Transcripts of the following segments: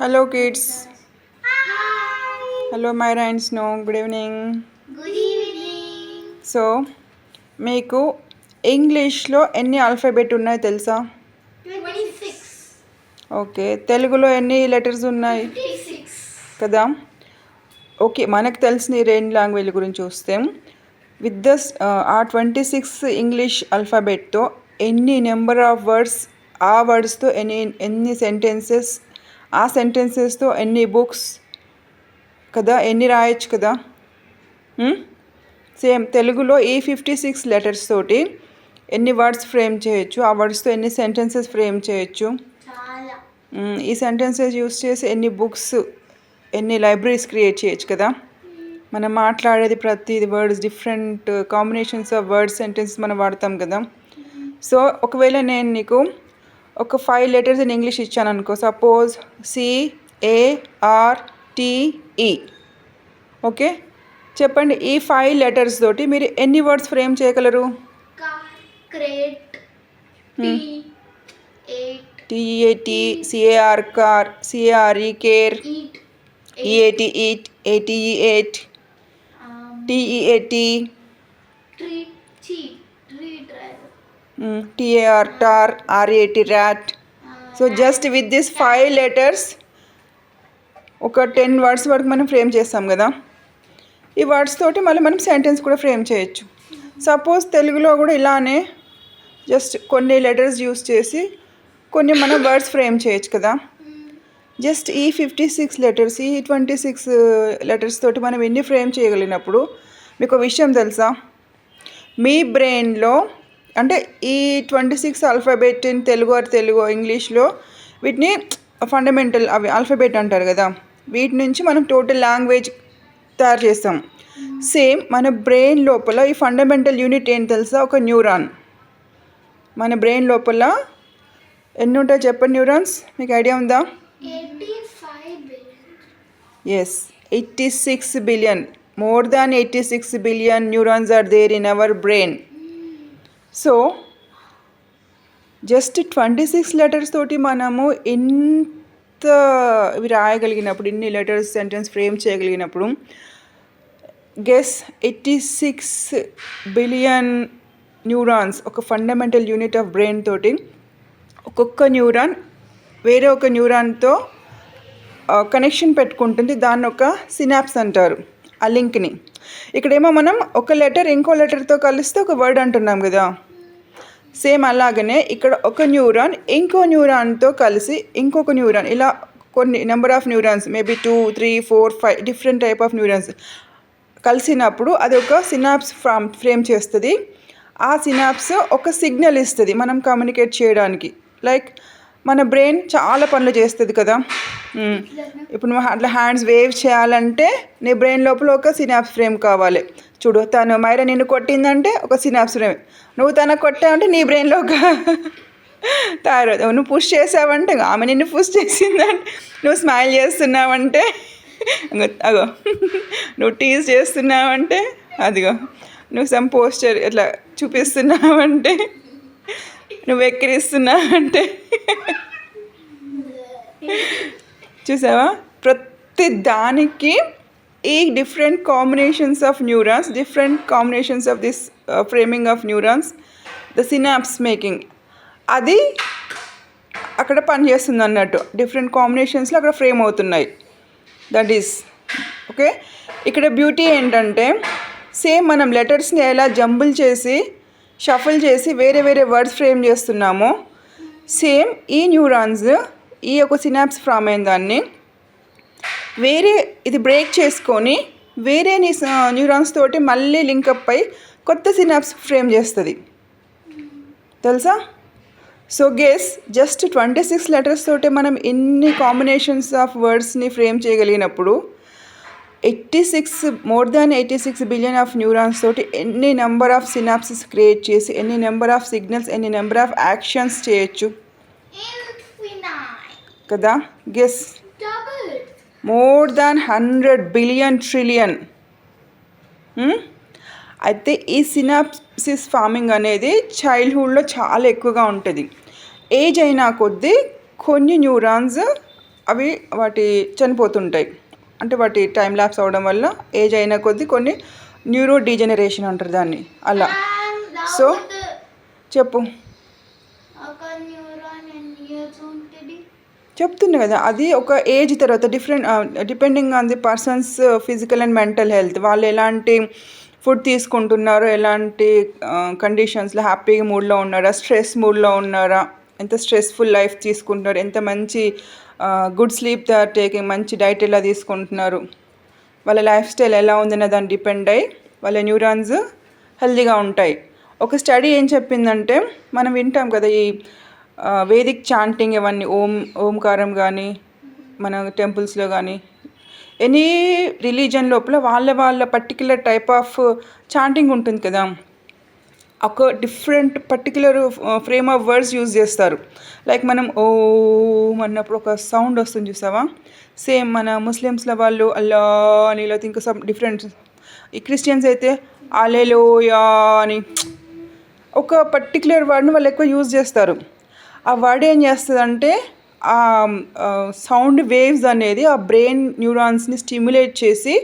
Hello kids. Hi. Hello Myra and Snow. Good evening. Good evening. So మీకు ఇంగ్లీష్లో ఎన్ని alphabet ఉన్నాయో తెలుసా? 26. ఓకే, తెలుగులో ఎన్ని లెటర్స్ ఉన్నాయి 56. కదా? ఓకే, మనకు తెలిసిన ఈ రెండు లాంగ్వేజ్ గురించి చూస్తే విత్ దస్ ఆ 26 ఇంగ్లీష్ ఆల్ఫాబెట్తో ఎన్ని నెంబర్ ఆఫ్ వర్డ్స్, ఆ వర్డ్స్తో ఎన్ని సెంటెన్సెస్, ఆ సెంటెన్సెస్తో ఎన్ని బుక్స్ కదా, ఎన్ని రాయొచ్చు కదా. సేమ్ తెలుగులో ఈ 56 లెటర్స్ తోటి ఎన్ని వర్డ్స్ ఫ్రేమ్ చేయొచ్చు, ఆ వర్డ్స్తో ఎన్ని సెంటెన్సెస్ ఫ్రేమ్ చేయొచ్చు, చాలా. ఈ సెంటెన్సెస్ యూస్ చేసి ఎన్ని బుక్స్, ఎన్ని లైబ్రరీస్ క్రియేట్ చేయొచ్చు కదా. మనం మాట్లాడేది ప్రతి words, different combinations of words, sentences మనం వాడతాం కదా. సో ఒకవేళ నేను నీకు ఒక 5 లెటర్స్ ఇన్ ఇంగ్లీష్ ఇచ్చాను అనుకో, సపోజ్ CARTE. ఓకే, చెప్పండి ఈ 5 లెటర్స్ తోటి మీరు ఎన్ని వర్డ్స్ ఫ్రేమ్ చేయగలరు? Crate, TEAT, CAR car, CARE care, EAT eat, ATE ate, TEAT, TAR tar, RAT rat. So just with this 5 letters ఒక 10 వర్డ్స్ వరకు మనం ఫ్రేమ్ చేస్తాం కదా. ఈ వర్డ్స్ తోటి మళ్ళీ మనం సెంటెన్స్ కూడా ఫ్రేమ్ చేయొచ్చు. సపోజ్ తెలుగులో కూడా ఇలానే జస్ట్ కొన్ని లెటర్స్ యూస్ చేసి కొన్ని మనం వర్డ్స్ ఫ్రేమ్ చేయొచ్చు కదా. జస్ట్ ఈ 56 లెటర్స్, ఈ 26 లెటర్స్ తోటి మనం ఎన్ని ఫ్రేమ్ చేయగలిగినప్పుడు మీకు ఒక విషయం తెలుసా? మీ బ్రెయిన్లో అంటే ఈ 26 ఆల్ఫాబెట్ ఇన్ తెలుగు ఇంగ్లీష్లో వీటిని ఫండమెంటల్ అవి ఆల్ఫాబెట్ అంటారు కదా. వీటి నుంచి మనం టోటల్ లాంగ్వేజ్ తయారు చేస్తాం. సేమ్ మన బ్రెయిన్ లోపల ఈ ఫండమెంటల్ యూనిట్ ఏంటి తెలుసా? ఒక న్యూరాన్. మన బ్రెయిన్ లోపల ఎన్ని ఉంటాయి చెప్పండి న్యూరాన్స్, మీకు ఐడియా ఉందా? 85 billion. Yes, 86 billion, more than 86 billion neurons are there in our brain. So just 26 letters తోటి మనము ఇంత ఇవి రాయగలిగినప్పుడు, ఇన్ని లెటర్స్ సెంటెన్స్ ఫ్రేమ్ చేయగలిగినప్పుడు గెస్ 86 బిలియన్ న్యూరాన్స్, ఒక ఫండమెంటల్ యూనిట్ ఆఫ్ బ్రెయిన్ తోటి ఒక్కొక్క న్యూరాన్ వేరే ఒక న్యూరాన్తో కనెక్షన్ పెట్టుకుంటుంది. దాన్ని ఒక సినాప్స్ అంటారు, ఆ లింక్ని. ఇక్కడేమో మనం ఒక లెటర్ ఇంకో లెటర్తో కలిస్తే ఒక వర్డ్ అంటున్నాం కదా. సేమ్ అలాగనే ఇక్కడ ఒక న్యూరాన్ ఇంకో న్యూరాన్తో కలిసి ఇంకొక న్యూరాన్, ఇలా కొన్ని number of neurons, maybe 2, 3, 4, 5 different type of neurons కలిసినప్పుడు అది ఒక సినాప్స్ ఫ్రేమ్ చేస్తుంది. ఆ సినాప్స్ ఒక సిగ్నల్ ఇస్తుంది మనం కమ్యూనికేట్ చేయడానికి. లైక్ మన బ్రెయిన్ చాలా పనులు చేస్తుంది కదా. ఇప్పుడు నువ్వు అట్లా హ్యాండ్స్ వేవ్ చేయాలంటే నీ బ్రెయిన్ లోపల ఒక సినాప్స్ ఫ్రేమ్ కావాలి. చూడు, తను మైరా నిన్ను కొట్టిందంటే ఒక సినాప్స్ ఫ్రేమ్, నువ్వు తనకు కొట్టావంటే నీ బ్రెయిన్లో ఒక తయారవుతావు. నువ్వు పుష్ చేసావంటే ఆమె నిన్ను పుష్ చేసిందంటే, నువ్వు స్మైల్ చేస్తున్నావంటే అగో, నువ్వు టీజ్ చేస్తున్నావంటే అదిగో, నువ్వు సమ్ పోస్టర్ ఇట్లా చూపిస్తున్నావంటే, నువ్వు ఎక్కిరిస్తున్నావంటే చూసావా? ప్రతి దానికి ఈ different combinations of neurons, different combinations of this framing of neurons, the synapse making, అది అక్కడ పనిచేస్తుంది అన్నట్టు. డిఫరెంట్ కాంబినేషన్స్లో అక్కడ ఫ్రేమ్ అవుతున్నాయి. That is okay. ఇక్కడ బ్యూటీ ఏంటంటే సేమ్ మనం లెటర్స్ని ఎలా జంబుల్ చేసి షఫుల్ చేసి వేరే వేరే వర్డ్స్ ఫ్రేమ్ చేస్తున్నామో, సేమ్ ఈ న్యూరాన్స్ ఈ ఒక సినాప్స్ ఫామ్ అయిన దాన్ని వేరే ఇది బ్రేక్ చేసుకొని వేరే న్యూరాన్స్ తోటి మళ్ళీ లింకప్ అయి కొత్త సినాప్స్ ఫ్రేమ్ చేస్తుంది, తెలుసా? సో గెస్ జస్ట్ 26 లెటర్స్ తోటి మనం ఎన్ని కాంబినేషన్స్ ఆఫ్ వర్డ్స్ని ఫ్రేమ్ చేయగలిగినప్పుడు 86 more than 86 billion of neurons తోటి ఎన్ని నెంబర్ ఆఫ్ సినాప్సెస్ క్రియేట్ చేసి ఎన్ని నెంబర్ ఆఫ్ సిగ్నల్స్, ఎన్ని నెంబర్ ఆఫ్ యాక్షన్స్ చేయొచ్చు కదా. Guess more than 100 billion trillion. అయితే ఈ సినాప్సిస్ ఫార్మింగ్ అనేది చైల్డ్హుడ్లో చాలా ఎక్కువగా ఉంటుంది. ఏజ్ అయినా కొద్దీ కొన్ని న్యూరాన్స్ అవి చనిపోతుంటాయి. అంటే వాటి టైం ల్యాప్స్ అవ్వడం వల్ల ఏజ్ అయిన కొద్దీ కొన్ని న్యూరో డీజెనరేషన్ అంటారు దాన్ని, అలా. సో చెప్పు. ఒక న్యూరాన్ ఎన్ని ఇయర్స్ ఉంటుంది? చెప్తున్నా కదా, అది ఒక ఏజ్ తర్వాత depending on the persons physical and mental health, వాళ్ళు ఎలాంటి ఫుడ్ తీసుకుంటున్నారో, ఎలాంటి కండిషన్స్లో హ్యాపీగా మూడ్లో ఉన్నారా, స్ట్రెస్ మూడ్లో ఉన్నారా, ఎంత స్ట్రెస్ఫుల్ లైఫ్ తీసుకుంటున్నారు, ఎంత మంచి good sleep they are taking, మంచి డైట్ ఎలా తీసుకుంటున్నారు, వాళ్ళ లైఫ్ స్టైల్ ఎలా ఉందన్న దాన్ని డిపెండ్ అయ్యి వాళ్ళ న్యూరాన్స్ హెల్తీగా ఉంటాయి. ఒక స్టడీ ఏం చెప్పిందంటే, మనం వింటాం కదా ఈ వేదిక్ చాంటింగ్, ఇవన్నీ ఓంకారం కానీ మన టెంపుల్స్లో కానీ ఎనీ రిలీజన్ లోపల వాళ్ళ పర్టిక్యులర్ టైప్ ఆఫ్ చాంటింగ్ ఉంటుంది కదా, ఒక different particular frame of words use చేస్తారు. లైక్ మనం ఓం అన్నప్పుడు ఒక సౌండ్ వస్తుంది చూసావా, సేమ్ మన ముస్లిమ్స్లో వాళ్ళు అల్లా అని, లేకపోతే ఇంకా సమ్ డిఫరెంట్. ఈ క్రిస్టియన్స్ అయితే అలెలోయా అని ఒక పర్టిక్యులర్ వర్డ్ని వాళ్ళు ఎక్కువ యూజ్ చేస్తారు. ఆ వర్డ్ ఏం చేస్తుందంటే ఆ సౌండ్ వేవ్స్ అనేది ఆ బ్రెయిన్ న్యూరాన్స్ని స్టిమ్యులేట్ చేసి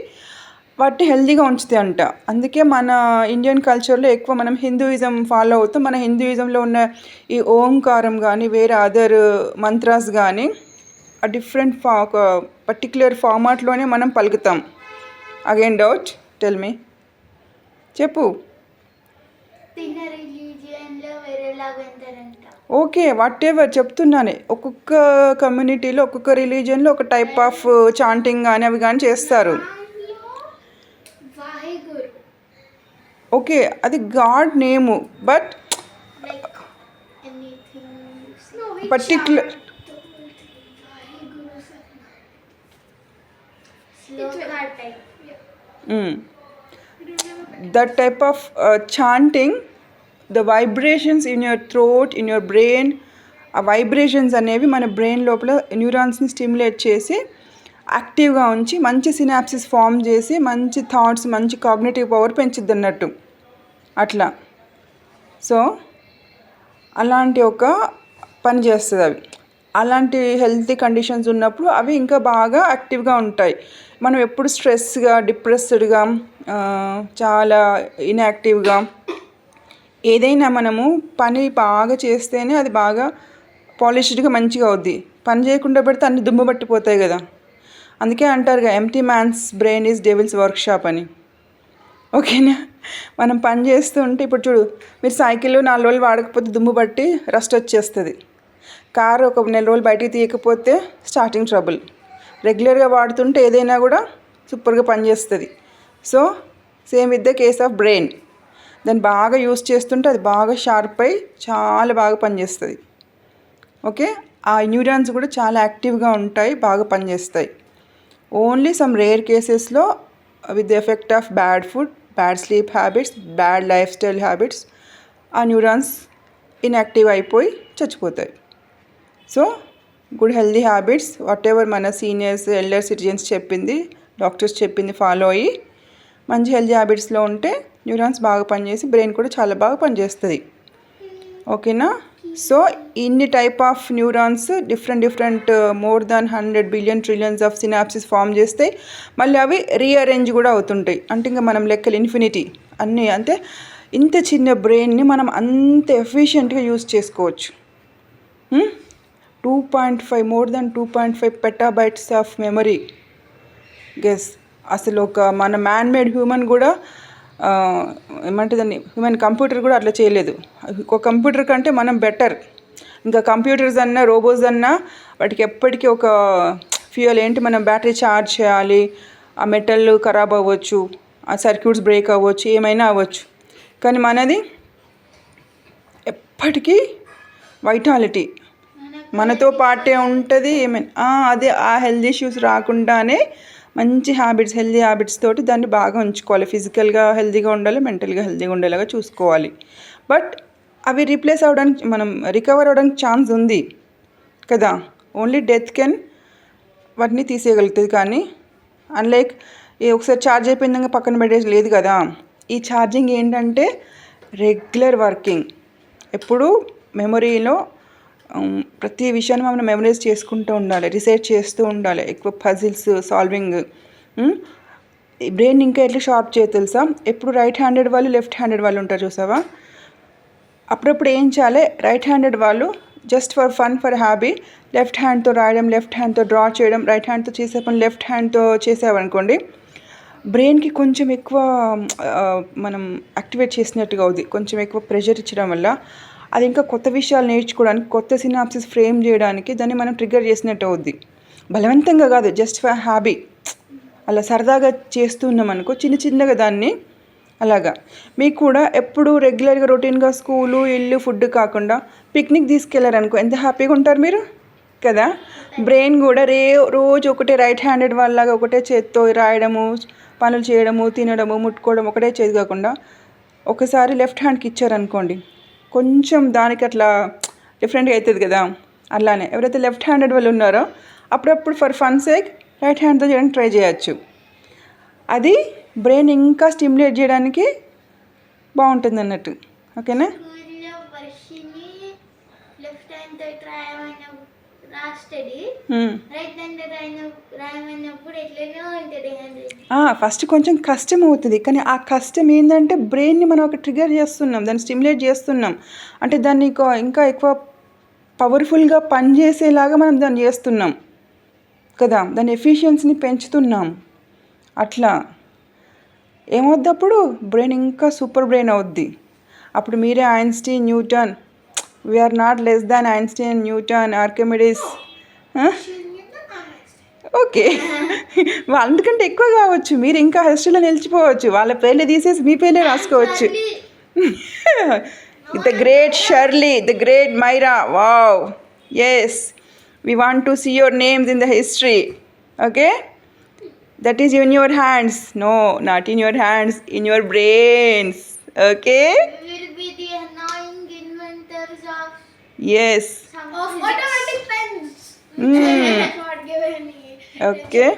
వాటిని హెల్తీగా ఉంచుతాయి అంట. అందుకే మన ఇండియన్ కల్చర్లో ఎక్కువ మనం హిందూయిజం ఫాలో అవుతాం. మన హిందూయిజంలో ఉన్న ఈ ఓంకారం కానీ వేరే అదర్ మంత్రాస్ కానీ ఆ డిఫరెంట్ ఒక పర్టిక్యులర్ ఫార్మాట్లోనే మనం పలుకుతాం. అగైన్ డౌట్, టెల్ మీ, చెప్పు. తిన్న రిలీజియన్లో వేరేలాగా వింటారంట. ఓకే, వాట్ ఎవర్ చెప్తున్నానే, ఒక్కొక్క కమ్యూనిటీలో ఒక్కొక్క రిలీజియన్లో ఒక టైప్ ఆఫ్ చాంటింగ్ కానీ అవి కానీ చేస్తారు. వాహిగురు ఓకే, అది god name, but like anything particular Waheguru shloka type. that type of chanting, the vibrations in your throat, in your brain, ఆ వైబ్రేషన్స్ అనేవి మన బ్రెయిన్ లోపల న్యూరాన్స్ని స్టిమ్యులేట్ చేసి యాక్టివ్గా ఉంచి మంచి సినాప్సిస్ ఫామ్ చేసి మంచి థాట్స్, మంచి కాగ్నిటివ్ పవర్ పెంచుద్ది అన్నట్టు అట్లా. సో అలాంటి ఒక పని చేస్తుంది అవి. అలాంటి హెల్తీ కండిషన్స్ ఉన్నప్పుడు అవి ఇంకా బాగా యాక్టివ్గా ఉంటాయి. మనం ఎప్పుడు స్ట్రెస్గా, డిప్రెస్డ్గా, చాలా ఇన్యాక్టివ్గా, ఏదైనా మనము పని బాగా చేస్తేనే అది బాగా పాలిష్డ్గా మంచిగా అవుద్ది. పని చేయకుండా పెడితే అన్ని దుమ్ము పట్టిపోతాయి కదా. అందుకే అంటారుగా empty man's brain is devil's workshop అని. ఓకేనా, మనం పని చేస్తూ ఉంటే, ఇప్పుడు చూడు, మీరు సైకిల్ 4 రోజులు వాడకపోతే దుమ్ము పట్టి రస్ట్ వచ్చేస్తుంది. కారు ఒక 4 రోజులు బయటికి తీయకపోతే స్టార్టింగ్ ట్రబుల్. రెగ్యులర్గా వాడుతుంటే ఏదైనా కూడా సూపర్గా పనిచేస్తుంది. So same with the case of brain, దాన్ని బాగా యూస్ చేస్తుంటే అది బాగా షార్ప్ అయి చాలా బాగా పనిచేస్తుంది. ఓకే, ఆ న్యూరాన్స్ కూడా చాలా యాక్టివ్గా ఉంటాయి, బాగా పనిచేస్తాయి. ఓన్లీ సమ్ రేర్ కేసెస్లో with the effect of bad food, bad sleep habits, bad life style habits ఆ న్యూరాన్స్ ఇన్యాక్టివ్ అయిపోయి చచ్చిపోతాయి. So good healthy habits, what ever మన సీనియర్స్, ఎల్డర్ సిటిజన్స్ చెప్పింది, డాక్టర్స్ చెప్పింది ఫాలో అయ్యి మంచి హెల్దీ హ్యాబిట్స్లో ఉంటే న్యూరాన్స్ బాగా పనిచేసి బ్రెయిన్ కూడా చాలా బాగా పనిచేస్తుంది. ఓకేనా. సో ఇన్ని type of neurons different more than 100 billion trillions of synapses form చేస్తాయి. మళ్ళీ అవి రీఅరేంజ్ కూడా అవుతుంటాయి. అంటే ఇంకా మనం లెక్కలు ఇన్ఫినిటీ అన్నీ. అంటే ఇంత చిన్న బ్రెయిన్ని మనం అంత ఎఫిషియెంట్గా యూజ్ చేసుకోవచ్చు. 2.5 more than 2.5 petabytes of memory. Guess, అసలు ఒక మన మ్యాన్ మేడ్ హ్యూమన్ కూడా ఏమంటే దాన్ని హ్యూమన్ కంప్యూటర్ కూడా అట్లా చేయలేదు. ఒక కంప్యూటర్ కంటే మనం బెటర్. ఇంకా కంప్యూటర్స్ అన్నా, రోబోట్స్ అన్నా వాటికి ఎప్పటికీ ఒక ఫ్యూయల్ ఏంటి, మనం బ్యాటరీ ఛార్జ్ చేయాలి, ఆ మెటల్ ఖరాబ్ అవ్వచ్చు, ఆ సర్క్యూట్స్ బ్రేక్ అవ్వచ్చు, ఏమైనా అవ్వచ్చు. కానీ మనది ఎప్పటికీ వైటాలిటీ మనతో పాటే ఉంటుంది. ఏమైనా అదే ఆ హెల్త్ ఇష్యూస్ రాకుండానే మంచి హ్యాబిట్స్, హెల్తీ హ్యాబిట్స్ తోటి దాన్ని బాగా ఉంచుకోవాలి. ఫిజికల్గా హెల్తీగా ఉండాలి, మెంటల్గా హెల్తీగా ఉండేలాగా చూసుకోవాలి. బట్ అవి రీప్లేస్ అవ్వడానికి, మనం రికవర్ అవ్వడానికి ఛాన్స్ ఉంది కదా. ఓన్లీ డెత్ కెన్ వాటిని తీసేయగలుగుతుంది. కానీ అన్లైక్ ఒకసారి ఛార్జ్ అయిపోయిందాక పక్కన పెట్టేసి లేదు కదా. ఈ ఛార్జింగ్ ఏంటంటే రెగ్యులర్ వర్కింగ్, ఎప్పుడు మెమొరీలో ప్రతి విషయాన్ని మనం మెమరైజ్ చేసుకుంటూ ఉండాలి, రీసెర్చ్ చేస్తూ ఉండాలి, ఎక్కువ పజిల్స్ సాల్వింగ్. ఈ బ్రెయిన్ ఇంకా ఎట్లా షార్ప్ చేయ తెలుసా? ఎప్పుడు రైట్ హ్యాండెడ్ వాళ్ళు లెఫ్ట్ హ్యాండెడ్ వాళ్ళు ఉంటారు చూసావా? అప్పుడప్పుడు ఏం చేయాలి, రైట్ హ్యాండెడ్ వాళ్ళు just for fun, for hobby left హ్యాండ్తో రాయడం, లెఫ్ట్ హ్యాండ్తో డ్రా చేయడం, రైట్ హ్యాండ్తో చేసే పని లెఫ్ట్ హ్యాండ్తో చేసావనుకోండి, బ్రెయిన్కి కొంచెం ఎక్కువ మనం యాక్టివేట్ చేసినట్టుగా అవుద్ది. కొంచెం ఎక్కువ ప్రెషర్ ఇచ్చడం వల్ల అది ఇంకా కొత్త విషయాలు నేర్చుకోవడానికి, కొత్త సినాప్సిస్ ఫ్రేమ్ చేయడానికి దాన్ని మనం ట్రిగ్గర్ చేసినట్టు అవుద్ది. బలవంతంగా కాదు, జస్ట్ ఫర్ హ్యాబీ, అలా సరదాగా చేస్తున్నాం అనుకో, చిన్న చిన్నగా దాన్ని అలాగా. మీకు కూడా ఎప్పుడు రెగ్యులర్గా రొటీన్గా స్కూలు, ఇల్లు, ఫుడ్ కాకుండా పిక్నిక్ తీసుకెళ్లారనుకో, ఎంత హ్యాపీగా ఉంటారు మీరు కదా. బ్రెయిన్ కూడా రోజు ఒకటే రైట్ హ్యాండెడ్ వాళ్ళలాగా ఒకటే చేత్తో రాయడము, పనులు చేయడము, తినడము, ముట్టుకోవడం ఒకటే చేతి కాకుండా ఒకసారి లెఫ్ట్ హ్యాండ్కి ఇచ్చారనుకోండి, కొంచెం దానికి అట్లా డిఫరెంట్గా అవుతుంది కదా. అలానే ఎవరైతే లెఫ్ట్ హ్యాండెడ్ వాళ్ళు ఉన్నారో అప్పుడప్పుడు ఫర్ ఫన్ సేక్ రైట్ హ్యాండ్తో చేయడానికి ట్రై చేయొచ్చు. అది బ్రెయిన్ ఇంకా స్టిమ్యులేట్ చేయడానికి బాగుంటుంది అన్నట్టు. ఓకేనా? స్కూల్లో వర్షిని లెఫ్ట్ హ్యాండ్తో రాస్తుంది, రైట్ హ్యాండ్తో రాయమన్నప్పుడు ఎట్లనో ఉంటుంది హ్యాండ్. ఫస్ట్ కొంచెం కష్టం అవుతుంది, కానీ ఆ కష్టం ఏంటంటే బ్రెయిన్ని మనం ఒక ట్రిగర్ చేస్తున్నాం, దాన్ని స్టిమ్యులేట్ చేస్తున్నాం, అంటే దాన్ని ఇంకా ఎక్కువ పవర్ఫుల్గా పనిచేసేలాగా మనం దాన్ని చేస్తున్నాం కదా, దాని ఎఫిషియన్సీని పెంచుతున్నాం. అట్లా ఏమవుద్ది, అప్పుడు బ్రెయిన్ ఇంకా సూపర్ బ్రెయిన్ అవుద్ది. అప్పుడు మీరే Einstein, Newton, we are not less than Einstein, Newton, Archimedes. Okay, వాళ్ళందుకంటే ఎక్కువ కావచ్చు, మీరు ఇంకా హిస్టరీలో నిలిచిపోవచ్చు, వాళ్ళ పేర్లు తీసేసి మీ పేర్లే రాసుకోవచ్చు. The great Shirley, the great Myra, wow, yes, we want to see your names in the history. Okay, that is in your hands. No, not in your hands, in your brains. Okay, We will be the annoying inventors of yes. automatic pens. Not given me. Okay,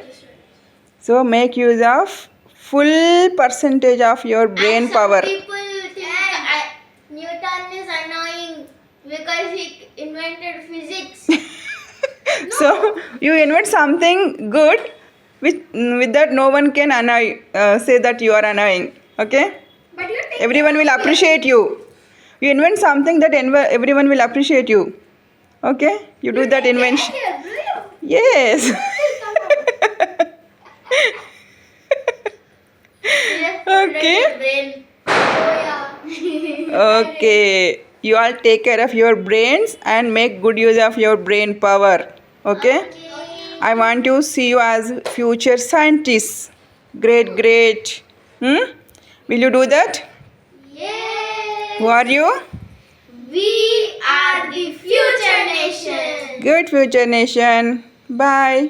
so make use of full percentage of your brain power. People think Newton is annoying because he invented physics. So you invent something good, with that no one can say that you are annoying. Okay, But you think everyone will appreciate you. You invent something that everyone will appreciate you. Okay, you do that invention. Yes. Okay. Brain. Oh yeah. Okay, you all take care of your brains and make good use of your brain power. Okay, I want to see you as future scientists. Great. Will you do that? Yay! Who are you? We are the future nation. Good future nation. Bye.